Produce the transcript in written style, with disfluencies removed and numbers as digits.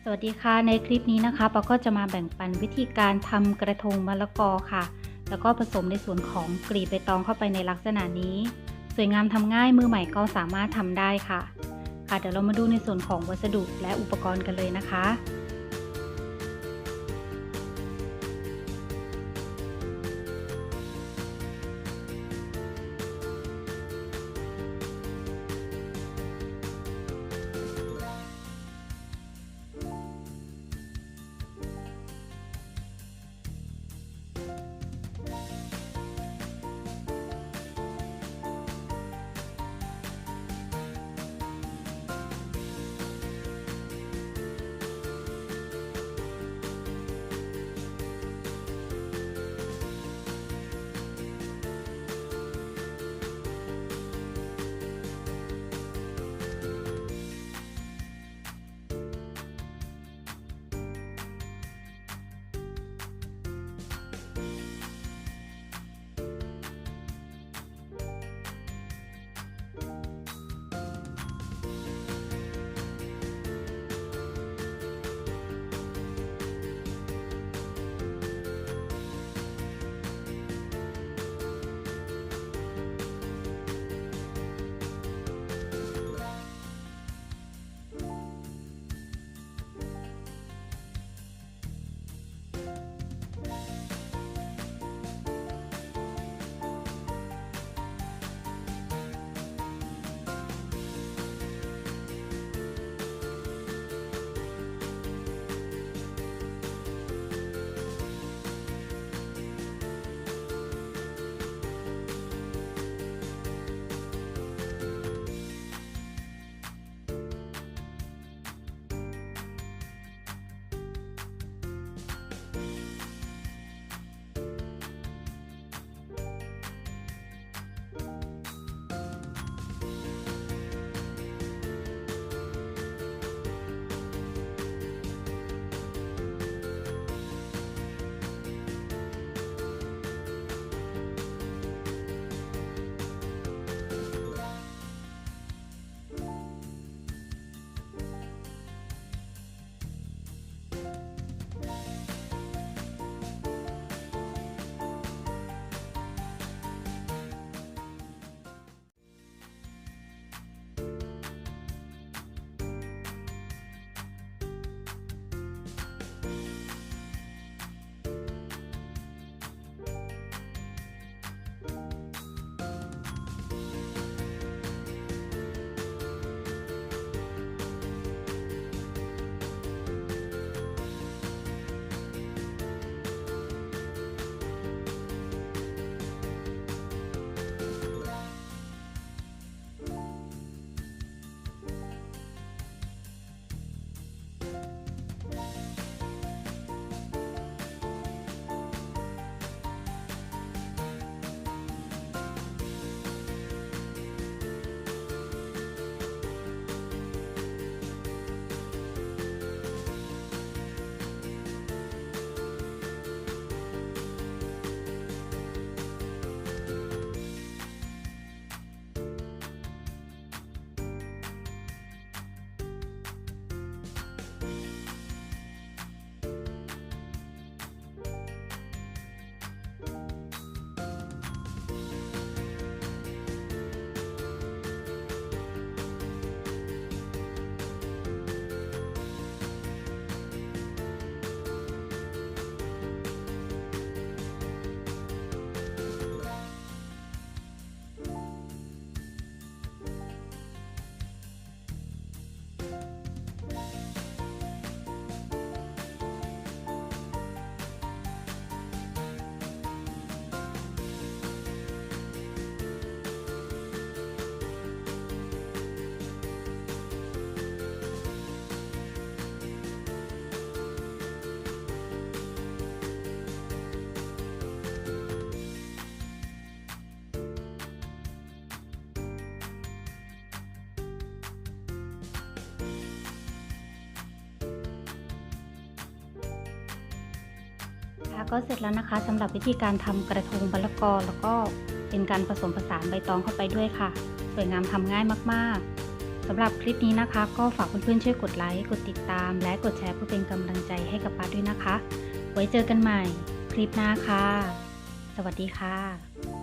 สวัสดีค่ะในคลิปนี้นะคะปาก็จะมาแบ่งปันวิธีการทำกระทงมะละกอค่ะแล้วก็ผสมในส่วนของกลีบใบตองเข้าไปในลักษณะนี้สวยงามทำง่ายมือใหม่ก็สามารถทำได้ค่ะเดี๋ยวเรามาดูในส่วนของวัสดุและอุปกรณ์กันเลยนะคะก็เสร็จแล้วนะคะสำหรับวิธีการทำกระทงมะละกอแล้วก็เป็นการผสมผสานใบตองเข้าไปด้วยค่ะสวยงามทำง่ายมากๆ สำหรับคลิปนี้นะคะก็ฝากเพื่อนๆช่วยกดไลค์กดติดตามและกดแชร์เพื่อเป็นกำลังใจให้กับป้าด้วยนะคะไว้เจอกันใหม่คลิปหน้าค่ะสวัสดีค่ะ